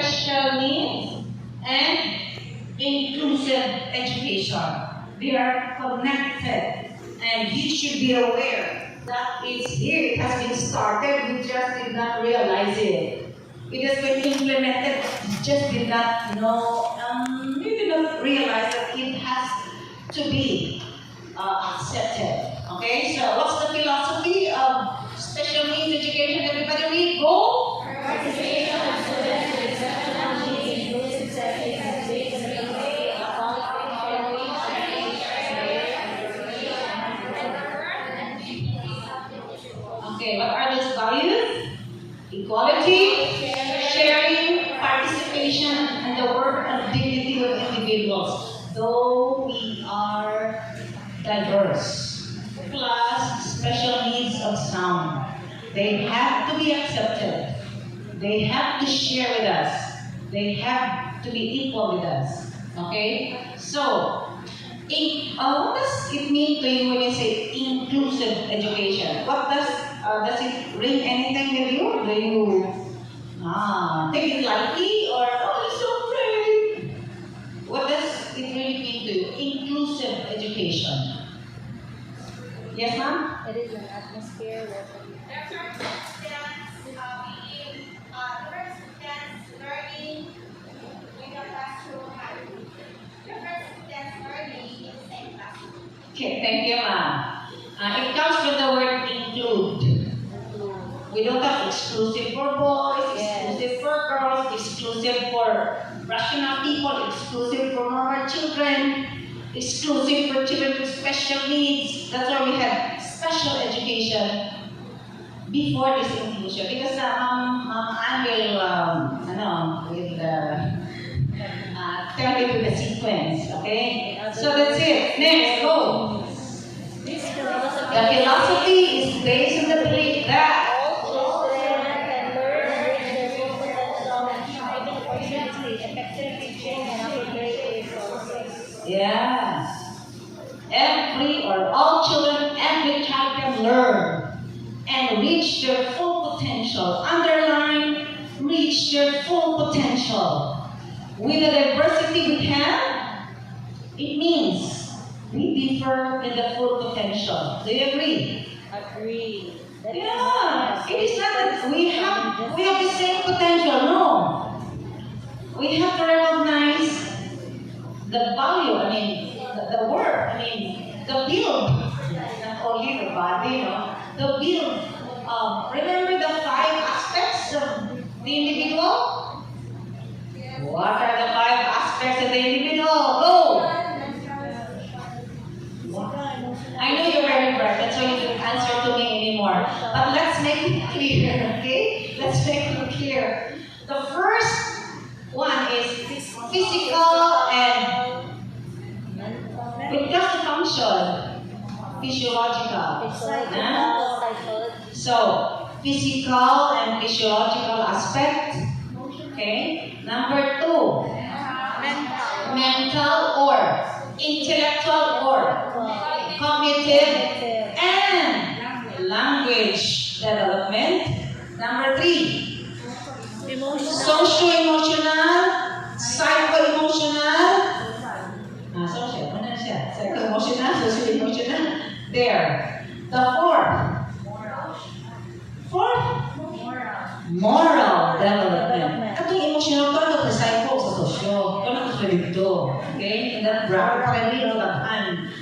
special needs and inclusive education. They are connected, and you should be aware that it's here. It has been started, we just did not realize it. It has been implemented, just did not know, we did not realize that it has to be accepted. Okay, so what's the philosophy of special needs education? Everybody read, go! Participation of students with exceptional needs includes setting and based on Okay, what are those values? Equality, sharing, participation, and the worth and dignity of individuals, though we are diverse, plus special needs of some. They have to be accepted. They have to share with us. They have to be equal with us. Okay? So, what does it mean to you when you say inclusive education? What does it ring anything with you? Do you take it lightly or it's so great? What does it really mean to you? Inclusive education. Yes, ma'am? It is an atmosphere where different students learning in the classroom and different students learning in the same classroom. Okay, thank you, ma'am. It comes with the word include. We don't have exclusive for boys, exclusive for girls, exclusive for rational people, exclusive for normal children, exclusive for children with special needs. That's why we had special education before this inclusion. Because I will tell you the sequence, okay? So that's it. Next, go. The philosophy is based on the belief that all children can learn and reach their full potential and having opportunity, effective teaching, and appropriate resources. yes, all children, every child can learn and reach their full potential. Underline, reach their full potential. With the diversity we have, it means we differ in the full potential. Do you agree? Agree. Yeah. It is not that we have the same potential. No. We have to recognize the value. I mean, the work. I mean, the build. Not only the body, the build. Remember the 5 aspects of the individual? What are the 5 aspects of the individual? Go! I know you're very bright, that's why you didn't answer to me anymore. But let's make it clear, okay? Let's make it clear. The first one is physical and when it comes to function, physiological. So, physical and physiological aspect. Okay. Number 2, mental or intellectual or cognitive and language development. Number 3, socio-emotional, psycho-emotional. Psycho-emotional, socio-emotional. There. The fourth, moral development. Katong emotional to, ito sa psycho, sa socio. Ito sa dito. Okay? In that bracket,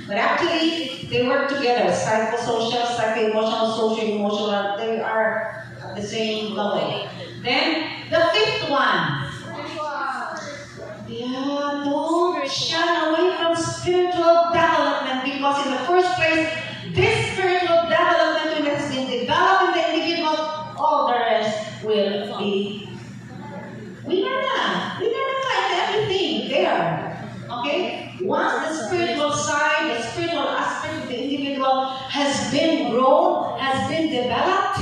but actually, they work together. Psychosocial, psycho-emotional, socio-emotional. They are at the same level. Then, the 5th one. Yeah, don't shun away from spiritual development because in the first place, this spiritual development has been developed in the individual, all the rest will be. We never find everything there. Okay? Once the spiritual side, the spiritual aspect of the individual has been grown, has been developed,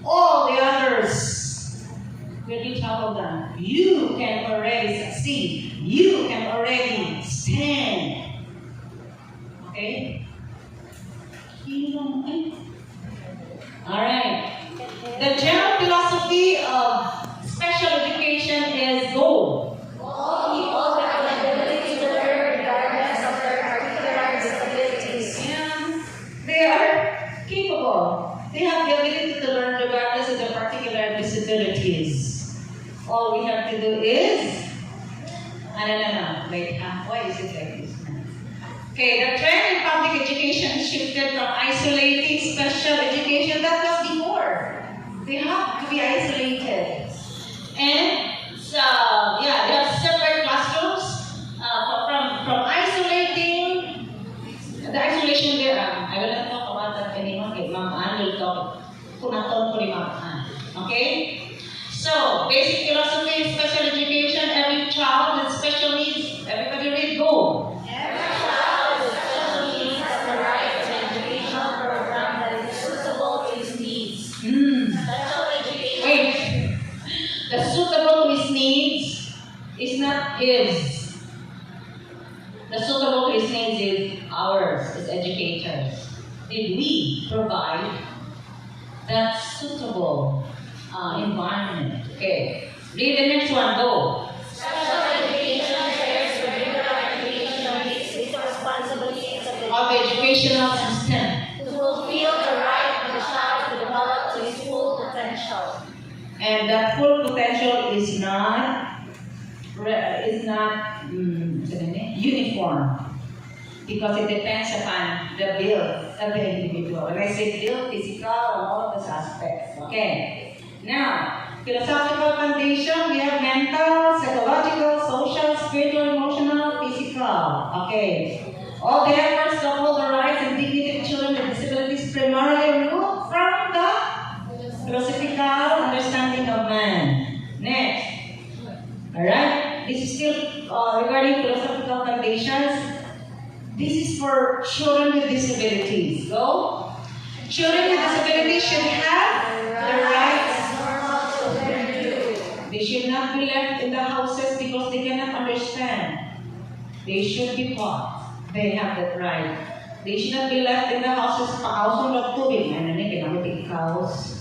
all the others will be toppled down. You can already succeed. You can already stand. Okay? Alright. The general philosophy of special education is All we have to do is, no. Wait, why is it like this? Okay, the trend in public education shifted from isolating special education. That was before. They have to be isolated. And so, yeah, they have separate classrooms from isolating. The isolation there, I will not talk about that anymore. Okay, Ma'am Ann will talk. Kunaton ko ni Ma'am Ann. Okay? So, basic philosophy in special education, every child with special needs. Everybody read, go. Every child with special needs has the right to an educational program that is suitable to his needs. Special education. Wait. The suitable to his needs is not his. The suitable to his needs is ours as educators. Did we provide that suitable environment? Okay. Read the next one, go. Special education shares with regular education needs with the responsibilities of Of the educational system. to fulfill the right of the child to develop to his full potential. And that full potential is not uniform, because it depends upon the build of the individual. When I say build, physical, and all of those aspects. Okay. Now, philosophical foundation, we have mental, psychological, social, spiritual, emotional, physical. Okay. All the efforts to uphold the rights and dignity of children with disabilities primarily root from the philosophical understanding of man. Next. Alright? This is still regarding philosophical foundations. This is for children with disabilities. Go. Children with disabilities should have the rights. Normal children do. They should not be left in the houses because they cannot understand. They should be taught. They have that right. They should not be left in the houses. Pauso ng tubig. Ano ni kinamitig house?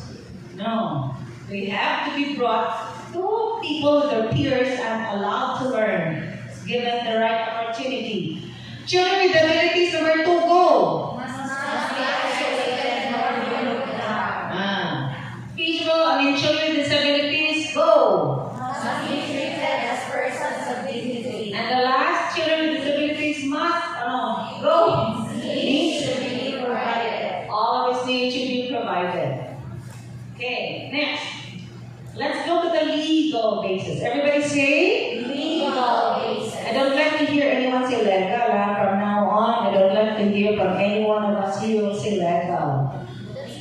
No. They have to be brought to people with their peers and allowed to learn, given the right opportunity. Children with abilities, number 2, go. Must not be isolated nor be looked down. Children with disabilities, go. Must be treated as persons of dignity. And the last, children with disabilities must, go. Needs should be provided. All of his needs should be provided. Okay, next. Let's go to the legal basis. Everybody say? Legal basis. I don't like to hear anyone say legal. From now on, I don't like to hear from any one of us here who say legal.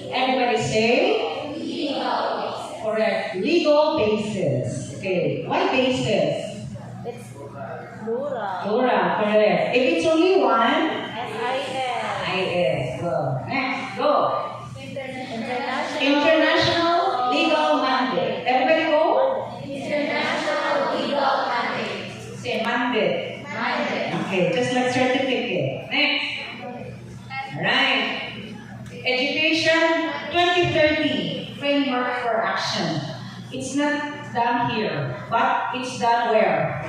Everybody say? Legal basis. Correct. Legal basis. Okay. Why basis? It's plural. Plural. Correct. If it's only one, S-I-N. IS. Go. Next. Go. International International legal mandate. Everybody go. International legal mandate. Say mandate. Mandate. Okay, just like certificate. Next. Alright. Education 2030 framework for action. It's not done here, but it's done where?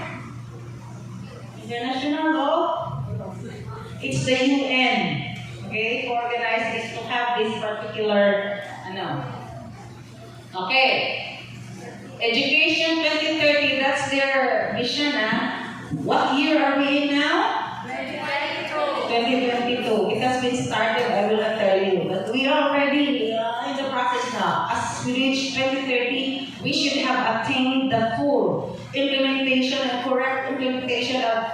International law? It's the UN. Okay, who organized this to have this particular, Okay. Education 2030, that's their vision, What year are we in now? 2022. It has been started, I will not tell you. But we are already in the process now. As we reach 2030, we should have attained the full implementation and correct implementation of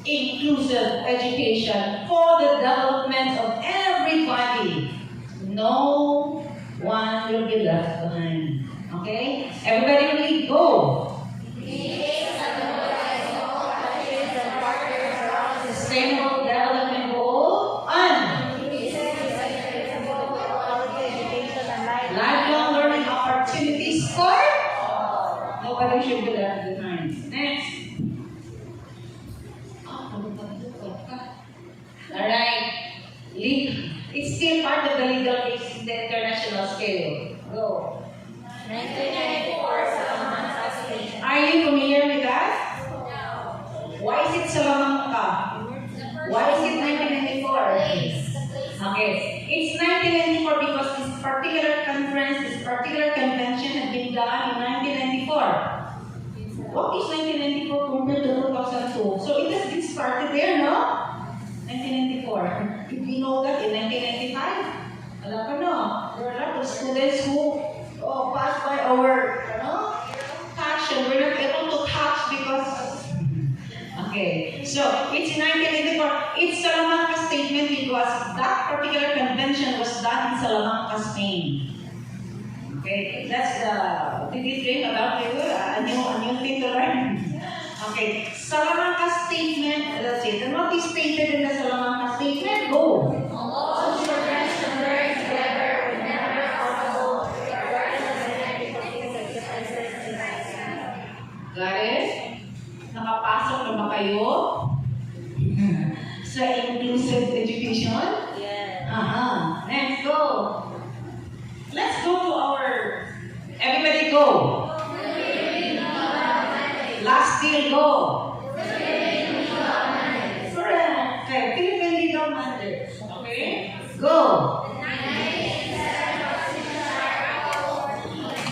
inclusive education for the development of everybody. No one will be left behind. Okay? Everybody really go. Sustainable development goal on lifelong learning opportunities for nobody should be left behind. Next. Alright. It's still part of the legal case in the international scale. Go. 1994 Salamanca Association. Are you familiar with that? Why is it Salamanca? Why is it 1994? Okay. It's 1994 because this particular conference, this particular convention had been done in 1994. What is 1994 compared to 2002? So it has been started there, no? 1994. Did we know that in 1995? Alam ko, no? There were a lot of students who passed by our touch and we're not able to touch because. Okay, so it's in 1984. It's Salamanca statement because that particular convention was done in Salamanca, Spain. Okay, that's did you dream about it? A new thing to learn. Okay, Salamanca statement. That's it. And what is stated in the Salamanca statement? Go. All children should learn together whenever possible, regardless of any particular differences in life. Got it? Nakapasok na ba kayo sa inclusive education? Yes. Next, go. Let's go to our. Everybody go. Last deal, go. Correct. Okay, Philippine legal mandate. Okay, go.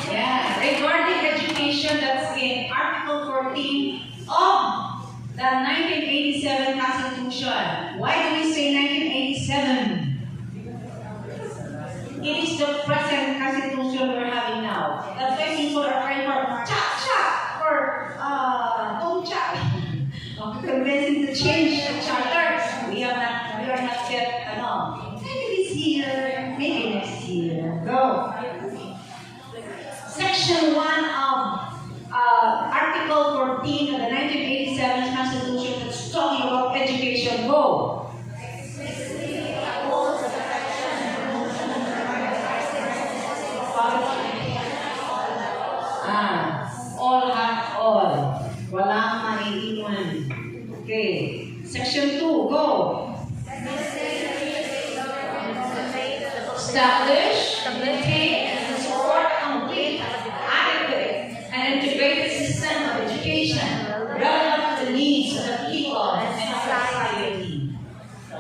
Yeah, regarding education, that's in Article 14 of the 1987 Constitution. Why do we say 1987? It is the present constitution we're having now. That's why people are trying for cha-cha or don't-cha. Convincing to change the charter. We are not yet, maybe this year, maybe next year. Go. Section 1 of Article 14 of the 1987 Constitution that's talking about education. Go. All have all. Walang maiiwan. Okay. Section 2, go. Establish, maintain, and support complete, adequate, and integrated system of education relevant to the needs of the people and society. So,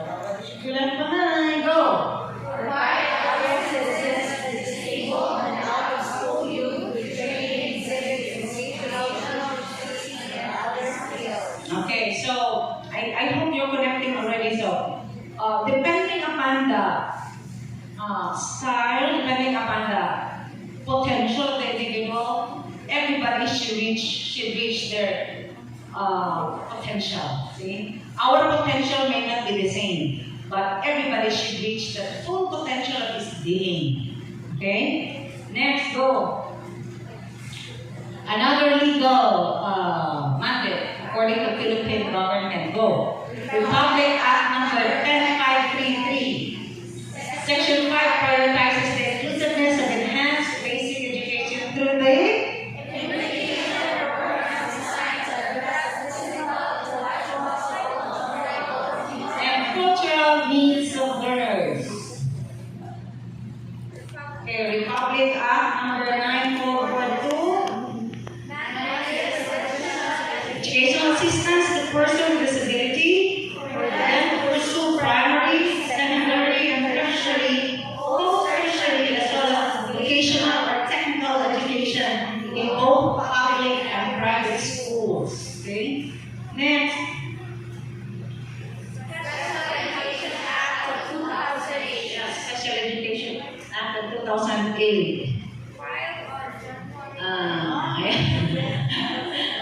go. Provide our citizens and disabled and out-of-school youth with training in civics, educational, and other skills. Okay, so I hope you're connecting already. So, depending upon the style, depending upon the potential of the individual, everybody should reach their potential. See, our potential may not be the same, but everybody should reach the full potential of his being. Okay. Next, go. Another legal mandate according to Philippine government. Go. Republic Act number 10533. Section 5 prioritizes the inclusiveness of enhanced basic education through the and cultural needs of learners. Okay, Republic Act number 9442. Educational assistance to persons with disability for them to pursue primary, secondary, and tertiary, post-tertiary, as well as vocational or technical education in both public and private schools. Okay. Next. Special Education Act of 2008.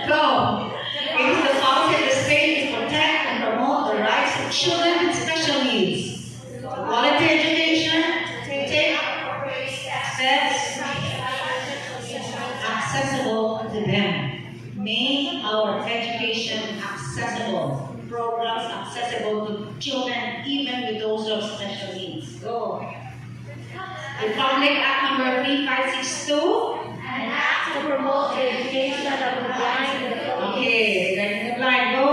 Go. It is the policy of the state to protect and promote the rights of children with special needs. Quality education, take steps accessible to them. Make our education accessible. Programs accessible to children, even with those of special needs. Go. Republic Act number 3562. An act to promote the education of the blind in the Philippines. Okay, regarding the blind, go.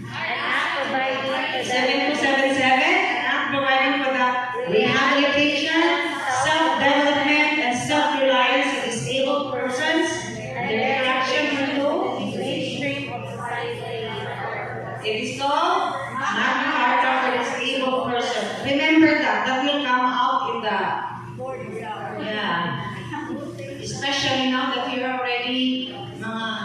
An act providing for the 7277, an act providing for the rehabilitation, self-development, and self-reliance of disabled persons, and their interaction into mainstream of society. it is called Magna Carta for Disabled Person. Remember that will come out in the, yeah, especially now that you're already mga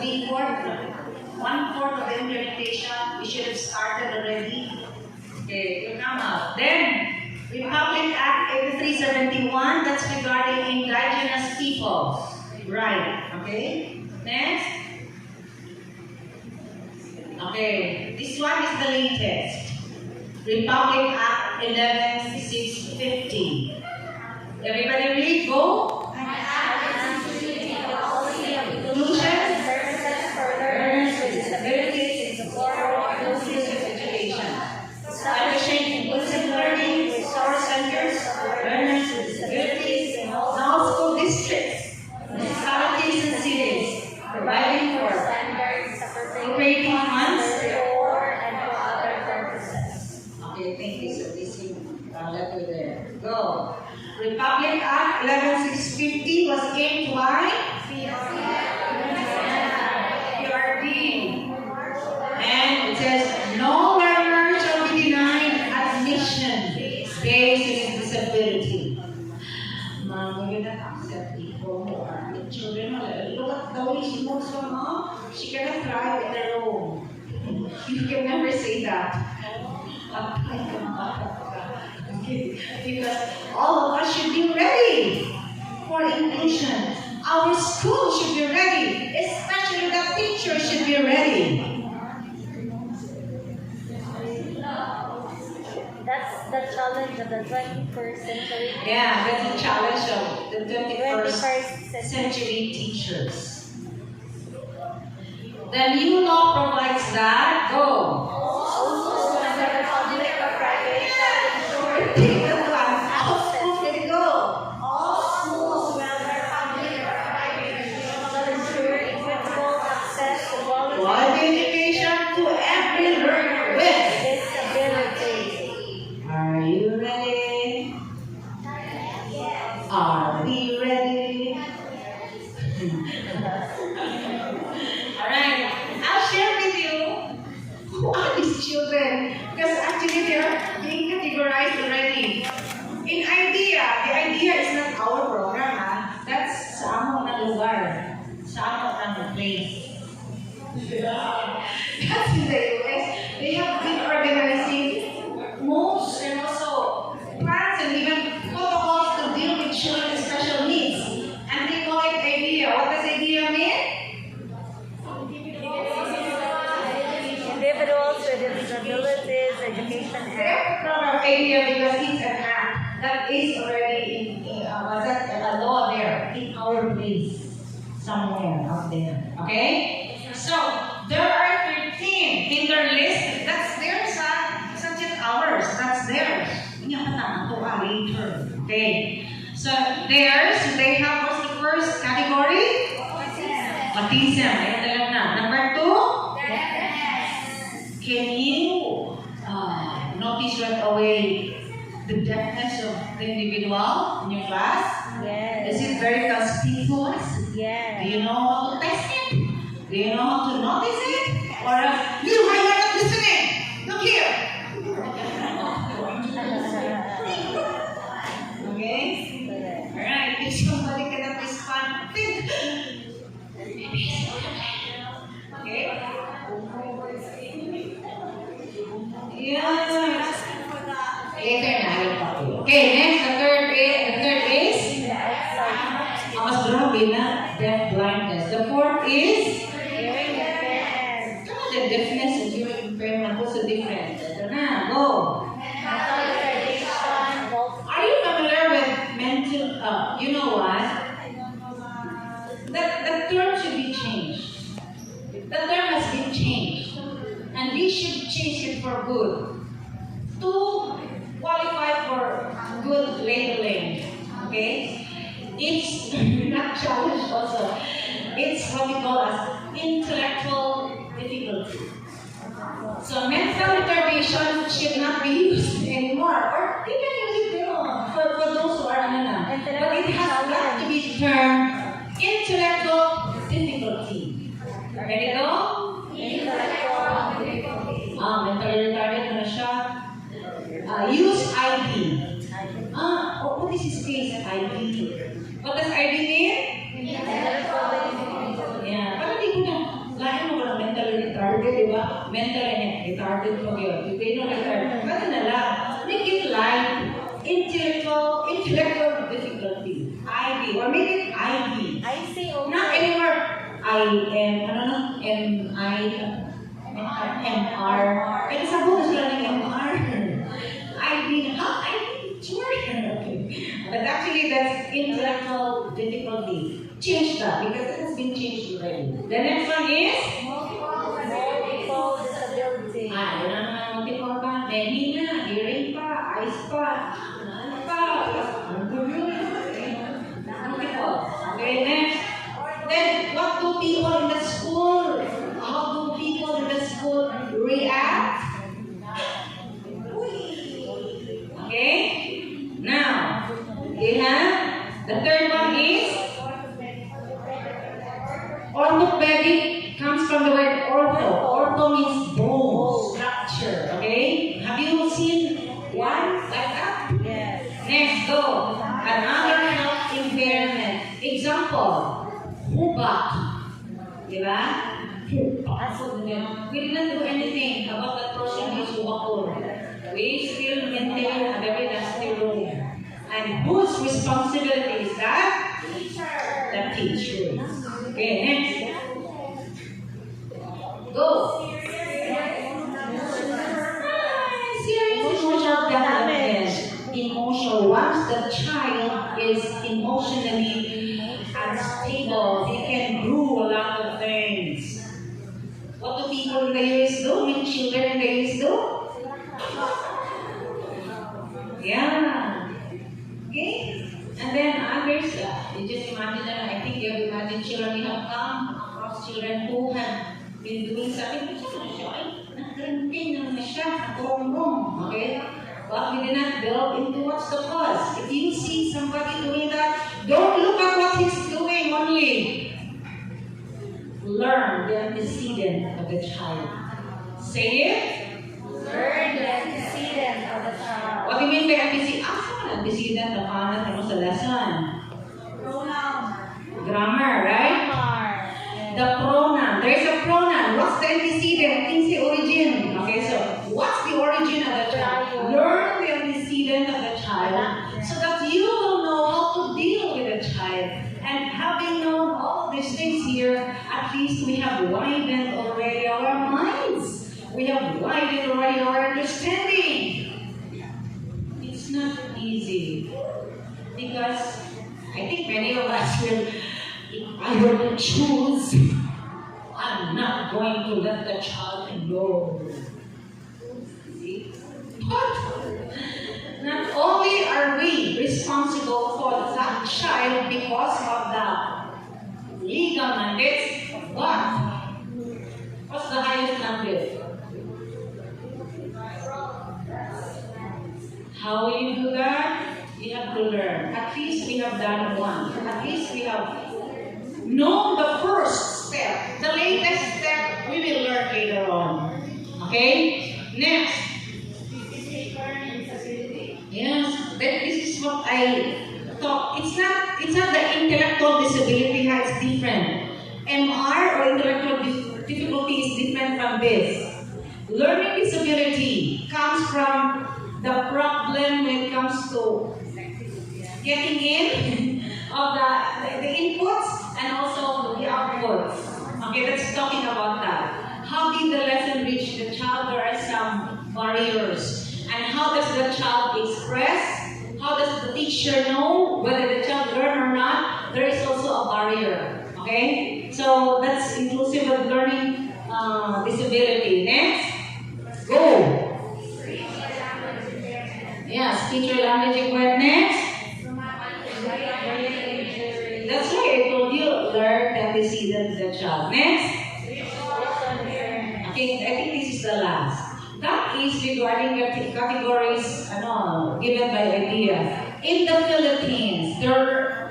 one-fourth of the implementation, we should have started already. Okay, it'll come out. Then, Republic Act 8371, that's regarding indigenous peoples. Right, okay? Next. Okay, this one is the latest. Republic Act 11650. Everybody read, go. Inclusion, learners with disabilities in support of inclusive education. Establishing inclusive learning resource centers for learners with disabilities in all school districts, municipalities, and cities, providing for operating funds and for other purposes. Okay, thank you. So this is letter there. Go. Republic Act 11650 was aimed by PRD. And it says no learner shall be denied admission based on disability. We're not accept people who are the children. Look at the way she moves from mom. She cannot thrive in her room. You can never say that. Okay. Because all of us should be ready for inclusion. Our school should be ready, especially the teachers should be ready. That's the challenge of the 21st century. Yeah, that's the challenge of the 21st 21st century teachers. The new law provides that. Go. Also, whether public or private shall ensure Take that one. All schools ready, go. all schools, whether public or private, shall ensure equitable access to Quality education to every learner with. disabilities. Are you ready? Are we ready? Alright, I'll share with you who are these children because actually they're being categorized already. In idea, the idea is not our program, ha? That's sa amo na lugar, sa amo na place. That's in the US. They have been organizing moves and also plans and even protocols to deal with children with special needs. And they call it IDEA. What does IDEA mean? Individuals with Disabilities Education Act. Their program IDEA because it's an act that is already was that a law there in our place somewhere out there. Okay? So there are 13 in their list. That's theirs, it's not just ours. That's theirs. Later. Okay. So theirs, they have what's the first category? Autism. Ayan talaga na. Number 2? Can you notice right away the deafness of the individual in your class? Yes. Is it very conspicuous? Yes. Do you know how to test it? Do you know how to notice it? Or you are not listening. Look here. Okay? Alright, if somebody cannot respond, think. Okay? Yeah. Later na, yung papi. Okay, next, the third is mas grabe na, deaf blindness. The fourth is Hearing impairment. the deafness and hearing impairment. What's the difference? Ito na, go. Mental retardation. Are you familiar with mental, you know what? The term should be changed. The term has been changed. And we should change it for good. To qualify for good labeling. Okay? It's not challenge also. It's what we call as intellectual difficulty. So mental retardation should not be used anymore. Or you can use it, for those who are but it has got to be termed intellectual difficulty. Ready to go? Mental retarded na siya. Use ID. What is his case? ID. What does ID mean? Yeah, parang di ko na. ba? Mental and retarded mo yun. If they know retarded, pwede na lang. Make it light. Intellectual difficulty. IB. Or make it IB. I see also. Not anymore. I am, ano na? MR. Kaya sa buong sila ng MR. IB. How IB? Sure. But actually, that's intellectual difficulty. Change that because it has been changed already. The next one is? Multiple disability. Yun na naman multiple pa. Many na, hearing pa, eyes pa, ano pa. Multiple. Okay, next. Then, what do people in the school? How do people in the school react? Okay? Now, we have the third one is orthopedic comes from the word ortho. Ortho means bone structure. Okay? Have you seen one like that? Yes. Next, go. Another health impairment. Example, hubak. Diba? We didn't do anything about that person who's hubakor. We still maintain a very nasty room. And whose responsibility is that? The teacher. Okay, next. Go. Serious emotional development. Emotional. Once the child is emotionally unstable, they can do a lot of things. What do people in the US do? When children in the US do? Yeah. Okay? And then others, you just imagine them. I think you have imagined children we have come across children who have been doing something. Okay? But we did not delve into what's the cause. If you see somebody doing that, don't look at what he's doing only. Learn the antecedent of the child. Say it. Learn the antecedent of the child. What do you mean by antecedent? Antecedent, napanat ano sa lesson? Pronoun. Grammar, right? The pronoun. There is a pronoun. What's the antecedent? It's the origin. Okay, so what's the origin of the child? Learn the antecedent of the child so that you will know how to deal with the child. And having known all these things here, at least we have widened already our minds. We have widened already our understanding. It's not easy because I think many of us will, if I were to choose, I'm not going to let the child go. See? But not only are we responsible for that child because of the legal mandates, but what's the highest mandate? How will you do that? You have to learn. At least we have done one. At least we have known the first step. The latest step we will learn later on. Okay? Next. Yes, this is what I thought. It's not the intellectual disability, it's different. MR or intellectual difficulty is different from this. Learning disability comes from the problem when it comes to getting in of the inputs and also the outputs. Okay, let's talking about that. How did the lesson reach the child? There are some barriers. And how does the child express? How does the teacher know whether the child learn or not? There is also a barrier. Okay? So that's inclusive of learning disability. Next. Go. Yes, speech or language acquired. Next. That's why I told you, learn the antecedent of the child. Next. Okay, I think this is the last. That is regarding the categories given by IDEA. In the Philippines,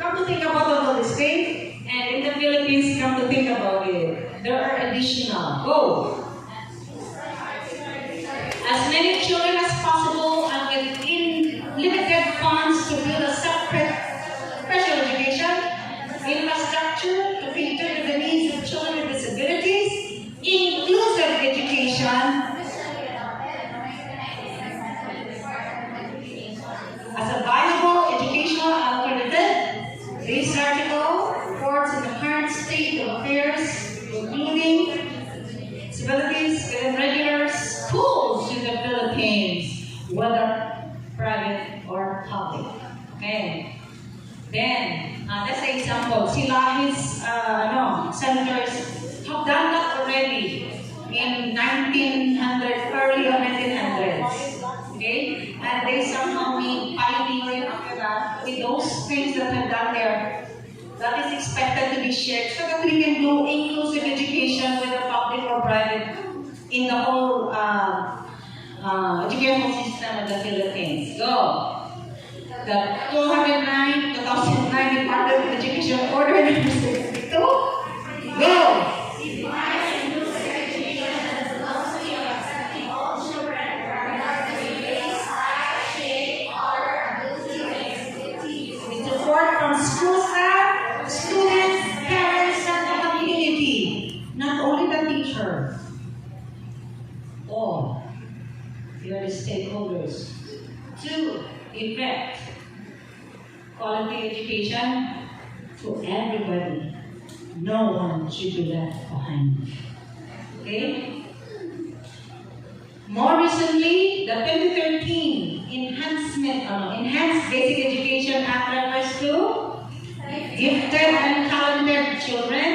come to think about all these things, and in the Philippines, come to think about it. There are additional. Go. As many children as possible and within limited funds to build a separate special education infrastructure to cater to the needs of children with disabilities, inclusive education. in 1900, early 1900s. Okay? And they somehow made pioneering after that with those things that have done there. That is expected to be shared so that we can do inclusive education, whether public or private, in the whole educational system of the Philippines. Go. The 2009 Department of Education Order number 62. Go. With support from school staff, students, parents, and the community. Not only the teacher. All. You are the stakeholders. To effect quality education to everybody. No one should be left behind. Okay? More recently, the 2013 Enhanced Basic Education Act refers to gifted and talented children,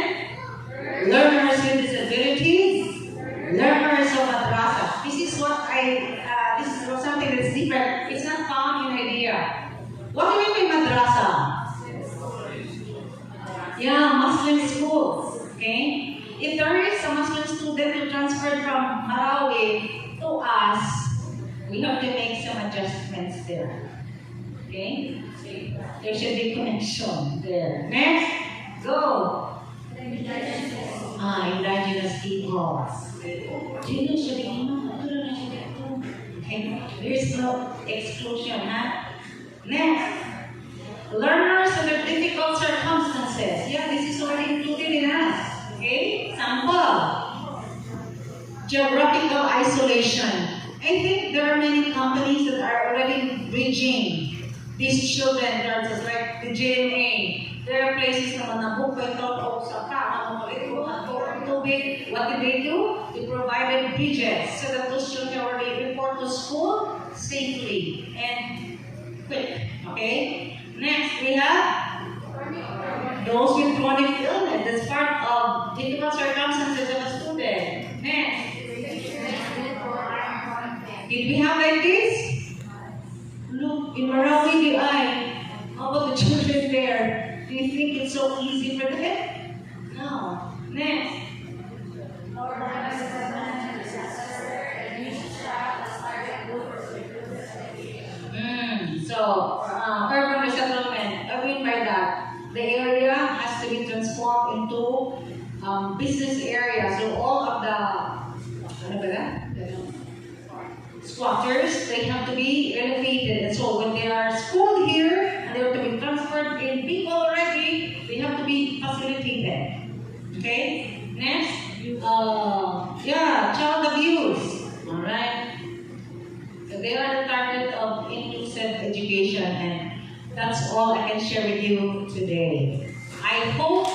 learners with disabilities, learners of madrasa. This is something that's different. It's not found in idea. What do you mean by madrasa? Yeah, Muslim schools. Okay? If there is a Muslim student who transferred from Marawi to us, we have to make some adjustments there. Okay? There should be connection there. Next, go. Indigenous peoples. Okay? There's no exclusion, huh? Next. Learners under difficult circumstances. Yeah, this is already included in us. Okay? Sample. Geographical isolation. I think there are many companies that are already bridging these children. They're just like the JNA. There are places na manabukay to sa tubig. What did they do? They provided bridges so that those children already report to school safely and quick. Okay? Next, we have those with chronic illness. That's part of difficult circumstances of a student. Next. Did we have like this? Look, in Marawi, the eye. How about the children there? Do you think it's so easy for them? No. Next. Urban resettlement. I mean by that, the area has to be transformed into business area. So all of the squatters, they have to be renovated. And so when they are schooled here and they have to be transferred in people already, they have to be facilitated. Okay? Next. Child abuse. Alright? So they are the target of inclusive education, and that's all I can share with you today. I hope